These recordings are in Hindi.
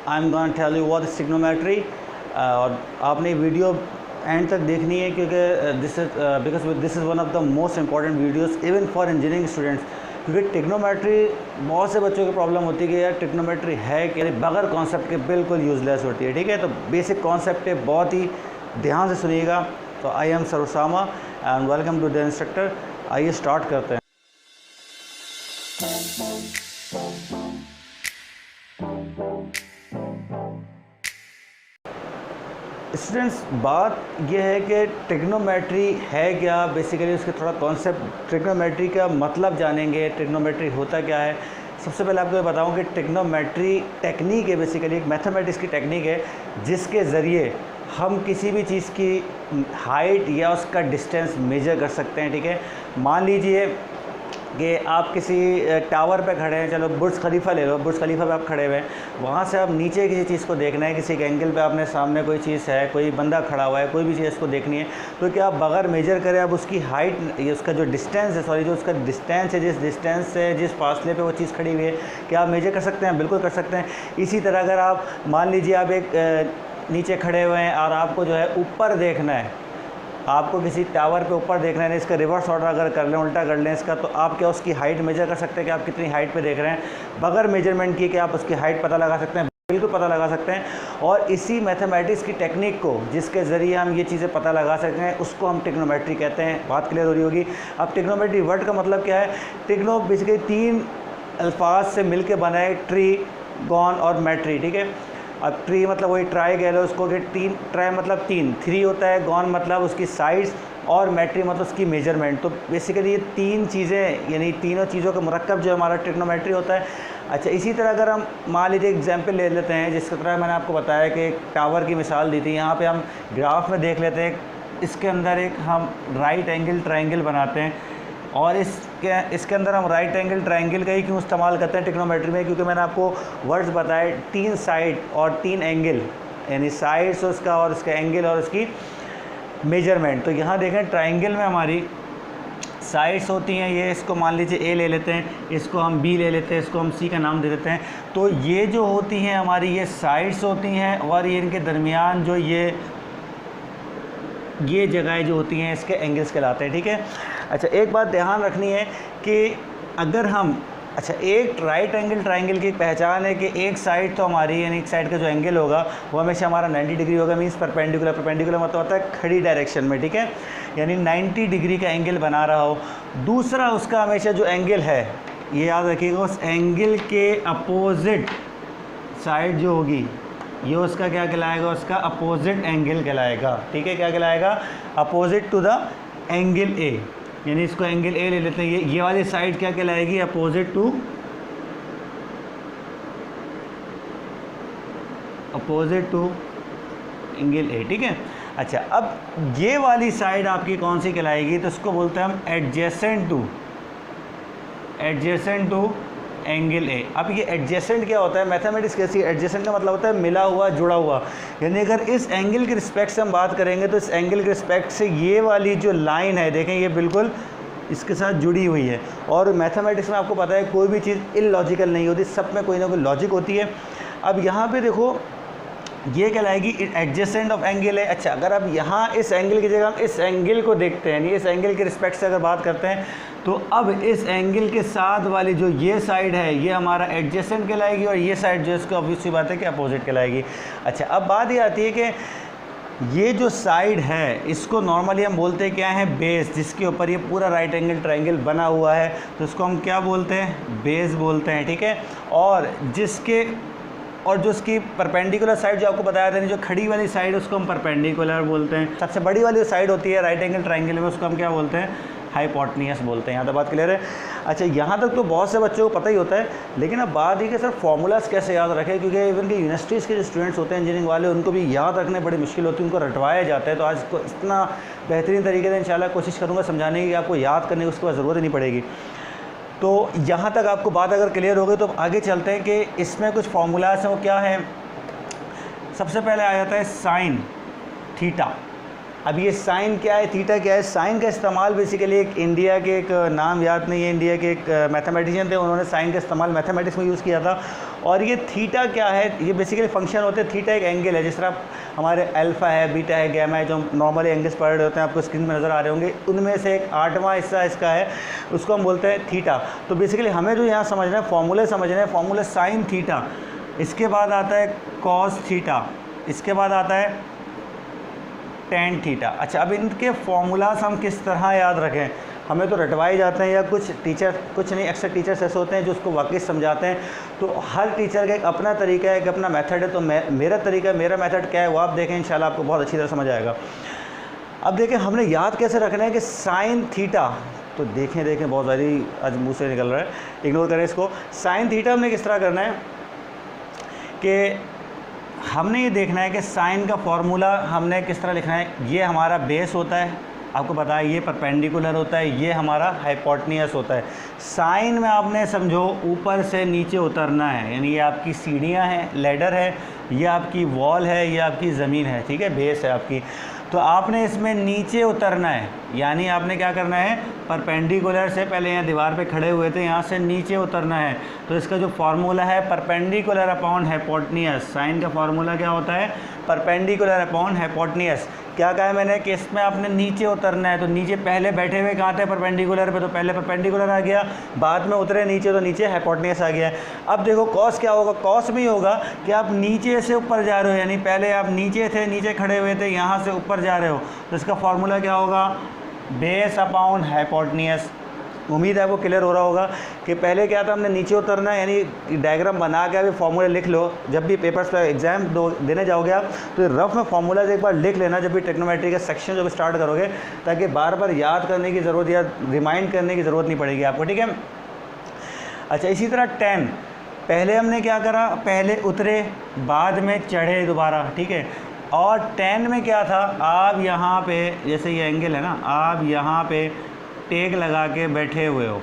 I am gonna tell you what is trigonometry. और आपने वीडियो एंड तक देखनी है क्योंकि this is one of the most important videos even for engineering students, क्योंकि ट्रिग्नोमेट्री बहुत से बच्चों की प्रॉब्लम होती है कि यार ट्रिग्नोमेट्री है कि बगैर कॉन्सेप्ट के बिल्कुल यूज़लेस होती है। ठीक है, तो बेसिक कॉन्सेप्ट है, बहुत ही ध्यान से सुनिएगा। तो I am sir Usama and welcome to the instructor. आइए स्टार्ट करते हैं। स्टूडेंट्स, बात यह है कि ट्रिग्नोमेट्री है क्या, बेसिकली उसके थोड़ा कॉन्सेप्ट, ट्रिग्नोमेट्री का मतलब जानेंगे, ट्रिग्नोमेट्री होता क्या है। सबसे पहले आपको ये बताऊं कि ट्रिग्नोमेट्री टेक्निक है, बेसिकली एक मैथमेटिक्स की टेक्निक है जिसके ज़रिए हम किसी भी चीज़ की हाइट या उसका डिस्टेंस मेजर कर सकते हैं। ठीक है, मान लीजिए कि आप किसी टावर पे खड़े हैं, चलो बुर्ज खलीफा ले लो, बुर्ज खलीफा पे आप खड़े हुए हैं, वहाँ से आप नीचे किसी चीज़ को देखना है, किसी एक एंगल पे आपने सामने कोई चीज़ है, कोई बंदा खड़ा हुआ है, कोई भी चीज़ इसको देखनी है, तो क्या आप बगैर मेजर करें आप उसकी हाइट, उसका जो डिस्टेंस है, सॉरी जो उसका डिस्टेंस है, जिस डिस्टेंस से जिस फासले पे वो चीज़ खड़ी हुई है, क्या आप मेजर कर सकते हैं? बिल्कुल कर सकते हैं। इसी तरह अगर आप मान लीजिए आप एक नीचे खड़े हुए हैं और आपको जो है ऊपर देखना है, आपको किसी टावर पे ऊपर देखना है, इसका रिवर्स ऑर्डर अगर कर लें, उल्टा कर लें इसका, तो आप क्या उसकी हाइट मेजर कर सकते हैं कि आप कितनी हाइट पे देख रहे हैं? बगैर मेजरमेंट किए कि आप उसकी हाइट पता लगा सकते हैं? बिल्कुल पता लगा सकते हैं। और इसी मैथमेटिक्स की टेक्निक को जिसके ज़रिए हम ये चीज़ें पता लगा सकते हैं उसको हम ट्रिग्नोमेट्री कहते हैं। बात क्लियर हो रही होगी। अब ट्रिग्नोमेट्री वर्ड का मतलब क्या है? ट्रिग्नो बेसिकली 3 अल्फाज से मिल के बना है, ट्री, गॉन और मैट्री। ठीक है, अब ट्री मतलब वही ट्राई कह लो उसको, कि 3, ट्राई मतलब 3, 3 होता है, गॉन मतलब उसकी साइड्स, और मैट्री मतलब उसकी मेजरमेंट। तो बेसिकली ये 3 चीज़ें, यानी तीनों चीज़ों का मुरक्कब जो हमारा ट्रिग्नोमेट्री होता है। अच्छा, इसी तरह अगर हम मान लीजिए एग्जाम्पल ले लेते हैं, जिस तरह मैंने आपको बताया कि एक टावर की मिसाल दी थी, यहाँ पे हम ग्राफ में देख लेते हैं, इसके अंदर एक हम राइट एंगल ट्रायंगल बनाते हैं, और इसके अंदर हम राइट एंगल ट्रायंगल का ही क्यों इस्तेमाल करते हैं ट्रिग्नोमेट्री में? क्योंकि मैंने आपको वर्ड्स बताए 3 साइड और 3 एंगल, यानी साइड्स उसका और उसका एंगल और उसकी मेजरमेंट। तो यहाँ देखें ट्रायंगल में हमारी साइड्स होती हैं, ये इसको मान लीजिए ए ले लेते हैं, इसको हम बी ले लेते हैं, इसको हम सी का नाम दे देते हैं। तो ये जो होती हैं हमारी ये साइड्स होती हैं, और ये इनके दरमियान जो ये जगहें जो होती हैं इसके एंगल्स कहलाते हैं। ठीक है, अच्छा एक बात ध्यान रखनी है कि अगर हम, अच्छा एक राइट एंगल ट्रायंगल की पहचान है कि एक साइड तो हमारी, यानी एक साइड का जो एंगल होगा वो हमेशा हमारा 90 डिग्री होगा, मीन्स परपेंडिकुलर। परपेंडिकुलर मतलब होता है खड़ी डायरेक्शन में। ठीक है, यानी 90 डिग्री का एंगल बना रहा हो। दूसरा उसका हमेशा जो एंगल है, ये याद रखिएगा, उस एंगल के अपोजिट साइड जो होगी ये उसका क्या कहलाएगा? उसका अपोजिट एंगल कहलाएगा। ठीक है, क्या कहलाएगा? Opposite to the angle A, यानी इसको एंगल ए ले लेते हैं, ये वाली साइड क्या कहलाएगी? Opposite to angle A. ठीक है, अच्छा अब ये वाली साइड आपकी कौन सी कहलाएगी? तो इसको बोलते हैं हम एडजेसेंट टू एंगल ए। अब ये एडजेसेंट क्या होता है? मैथमेटिक्स कैसी, एडजेसेंट का मतलब होता है मिला हुआ, जुड़ा हुआ। यानी अगर इस एंगल के रिस्पेक्ट से हम बात करेंगे तो इस एंगल के रिस्पेक्ट से ये वाली जो लाइन है, देखें ये बिल्कुल इसके साथ जुड़ी हुई है। और मैथमेटिक्स में आपको पता है कोई भी चीज़ इलॉजिकल नहीं होती, सब में कोई ना कोई लॉजिक होती है। अब यहाँ पे देखो ये कहलाएगी एडजेसेंट ऑफ एंगल है। अच्छा, अगर आप यहाँ इस एंगल की जगह हम इस एंगल को देखते हैं, यानी इस एंगल के रिस्पेक्ट से अगर बात करते हैं, तो अब इस एंगल के साथ वाली जो ये साइड है ये हमारा एडजेसेंट कहलाएगी, और ये साइड जो है इसको ऑब्वियस सी बात है कि अपोजिट कहलाएगी। अच्छा, अब बात ये आती है कि ये जो साइड है इसको नॉर्मली हम बोलते हैं क्या है? बेस, जिसके ऊपर ये पूरा राइट एंगल ट्रायंगल बना हुआ है, तो इसको हम क्या बोलते हैं? बेस बोलते हैं। ठीक है, और जो उसकी परपेंडिकुलर साइड जो आपको बताया था, जो खड़ी वाली साइड उसको हम परपेंडिकुलर बोलते हैं। सबसे बड़ी वाली साइड होती है राइट एंगल ट्रायंगल में, उसको हम क्या बोलते हैं? हाइपोटेन्यूस बोलते हैं। यहाँ तक बात क्लियर है? अच्छा, यहाँ तक तो बहुत से बच्चों को पता ही होता है, लेकिन अब बात ही कि सर फॉर्मूलाज कैसे याद रखें, क्योंकि इवन कि यूनिवर्सिटीज़ के जो स्टूडेंट्स होते हैं इंजीनियरिंग वाले, उनको भी याद रखने बड़ी मुश्किल होती है, उनको रटवाया जाता है। तो आज को इतना बेहतरीन तरीके से इंशाल्लाह कोशिश करूँगा समझाने की, आपको याद करने की उसके बाद ज़रूरत ही नहीं पड़ेगी। तो यहाँ तक आपको बात अगर क्लियर हो गई तो आगे चलते हैं कि इसमें कुछ फार्मूलाज हैं, वो क्या है? सबसे पहले आ जाता है साइन थीटा। अब ये साइन क्या है, थीटा क्या है? साइन का इस्तेमाल बेसिकली एक इंडिया के एक नाम याद नहीं है, इंडिया के एक मैथमेटिशियन थे, उन्होंने साइन का इस्तेमाल मैथमेटिक्स में यूज़ किया था। और ये थीटा क्या है? ये बेसिकली फंक्शन होते हैं, थीटा एक एंगल है, जिस तरह हमारे अल्फ़ा है, बीटा है, गैमा है, जो नॉर्मली एंगल्स पढ़ रहे होते हैं, आपको स्क्रीन में नज़र आ रहे होंगे, उनमें से एक 8वां हिस्सा इसका है, उसको हम बोलते हैं थीटा। तो बेसिकली हमें जो यहाँ समझना है, फॉर्मूले समझना है, फॉर्मूले साइन थीटा, इसके बाद आता है कॉस थीटा, इसके बाद आता है टेन थीटा। अच्छा, अब इनके फॉर्मूलाज हम किस तरह याद रखें? हमें तो रटवाए जाते हैं, या कुछ टीचर, कुछ नहीं, अक्सर टीचर्स ऐसे होते हैं जो उसको वाकई समझाते हैं। तो हर टीचर का एक अपना तरीका है, एक अपना मेथड है। तो मेरा तरीका, मेरा मेथड क्या है वो आप देखें, इंशाल्लाह आपको बहुत अच्छी तरह समझ आएगा। अब देखें हमने याद कैसे रखना है कि साइन थीटा, तो देखें बहुत सारी आज मुँह से निकल रहा है, इग्नोर करें इसको। साइन थीटा हमने किस तरह करना है कि हमने ये देखना है कि साइन का फॉर्मूला हमने किस तरह लिखना है। ये हमारा बेस होता है, आपको पता है, ये परपेंडिकुलर होता है, ये हमारा हाइपोटेन्यूस होता है। साइन में आपने समझो ऊपर से नीचे उतरना है, यानी ये आपकी सीढ़ियाँ हैं, लैडर है, ये आपकी वॉल है, ये आपकी ज़मीन है, ठीक है, बेस है आपकी। तो आपने इसमें नीचे उतरना है, यानी आपने क्या करना है, परपेंडिकुलर से, पहले यहाँ दीवार पे खड़े हुए थे, यहाँ से नीचे उतरना है। तो इसका जो फार्मूला है परपेंडिकुलर अपॉन हाइपोटेन्यूस, साइन का फार्मूला क्या होता है, परपेंडिकुलर अपॉन हाइपोटेन्यूस। क्या कहा है मैंने कि इसमें आपने नीचे उतरना है। तो नीचे पहले बैठे हुए कहाँ थे, परपेंडिकुलर पे, तो पहले परपेंडिकुलर आ गया, बाद में उतरे नीचे तो नीचे हाइपोटेन्यूस आ गया। अब देखो कॉस क्या होगा, कॉस में ही होगा कि आप नीचे से ऊपर जा रहे हो, यानी पहले आप नीचे थे, नीचे खड़े हुए थे, यहाँ से ऊपर जा रहे हो, तो इसका फार्मूला क्या होगा, बेस अपॉन हाइपोटेन्यूस। उम्मीद है वो क्लियर हो रहा होगा कि पहले क्या था, हमने नीचे उतरना है, यानी डायग्राम बना के अभी फार्मूला लिख लो। जब भी पेपर्स पर एग्जाम देने जाओगे आप, तो रफ में फार्मूलाज एक बार लिख लेना जब भी ट्रिग्नोमेट्री का सेक्शन जब स्टार्ट करोगे, ताकि बार बार याद करने की ज़रूरत या रिमाइंड करने की ज़रूरत नहीं पड़ेगी आपको, ठीक है। अच्छा, इसी तरह टेन, पहले हमने क्या करा, पहले उतरे, बाद में चढ़े दोबारा, ठीक है। और टेन में क्या था, आप यहाँ पे, जैसे ये एंगल है ना, आप यहाँ पे टेक लगा के बैठे हुए हो।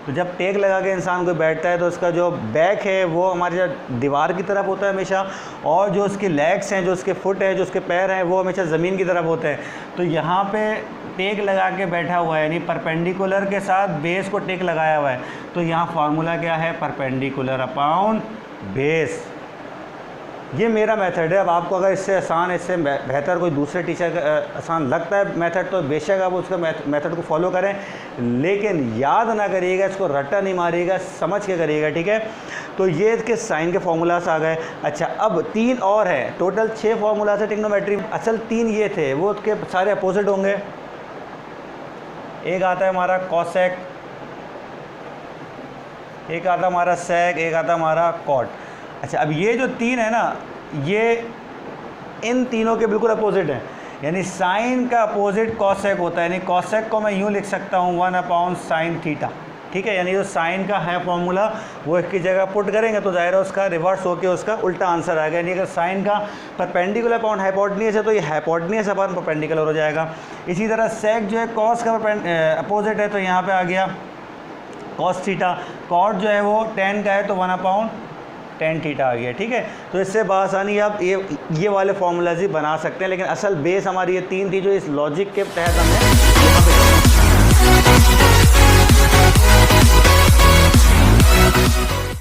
तो जब टेक लगा के इंसान कोई बैठता है तो उसका जो बैक है वो हमारे दीवार की तरफ होता है हमेशा, और जो उसके लेग्स हैं, जो उसके फुट हैं, जो उसके पैर हैं, वो हमेशा ज़मीन की तरफ होते हैं। तो यहाँ पे टेक लगा के बैठा हुआ है, यानी परपेंडिकुलर के साथ बेस को टेक लगाया हुआ है। तो यहाँ फार्मूला क्या है, परपेंडिकुलर अपॉन बेस। ये मेरा मेथड है। अब आपको अगर इससे आसान, इससे बेहतर कोई दूसरे टीचर का आसान लगता है मेथड, तो बेशक आप उसका मेथड को फॉलो करें, लेकिन याद ना करिएगा, इसको रट्टा नहीं मारिएगा, समझ के करिएगा, ठीक है। तो ये इसके साइन के फार्मूलास आ गए। अच्छा, अब 3 और है, टोटल 6 फार्मूलास है ट्रिग्नोमेट्री। असल 3 ये थे, वो उसके सारे अपोजिट होंगे। एक आता है हमारा कॉसेक, एक आता हमारा सेक, एक आता हमारा कॉट। अच्छा, अब ये जो 3 है ना, ये इन तीनों के बिल्कुल अपोजिट हैं, यानी साइन का अपोजिट कॉसेक होता है। यानी कॉसेक को मैं यूँ लिख सकता हूँ 1 अपॉन साइन थीटा, ठीक है। यानी जो साइन का है फॉर्मूला वो इसकी जगह पुट करेंगे तो ज़ाहिर है उसका रिवर्स होकर उसका उल्टा आंसर आ गया। यानी अगर साइन का परपेंडिकुलर अपॉन हाइपोटेन्यूस है तो ये हाइपोटेन्यूस अपॉन परपेंडिकुलर हो जाएगा। इसी तरह सेक जो है कॉस का अपोजिट है, तो यहाँ पे आ गया कॉस थीटा। कॉट जो है वो टेन का है तो 1 अपॉन टेन थीटा आ गया, ठीक है। तो इससे बआसानी आप ये वाले फार्मूलाज ही बना सकते हैं, लेकिन असल बेस हमारी ये 3 थी जो इस लॉजिक के तहत हमने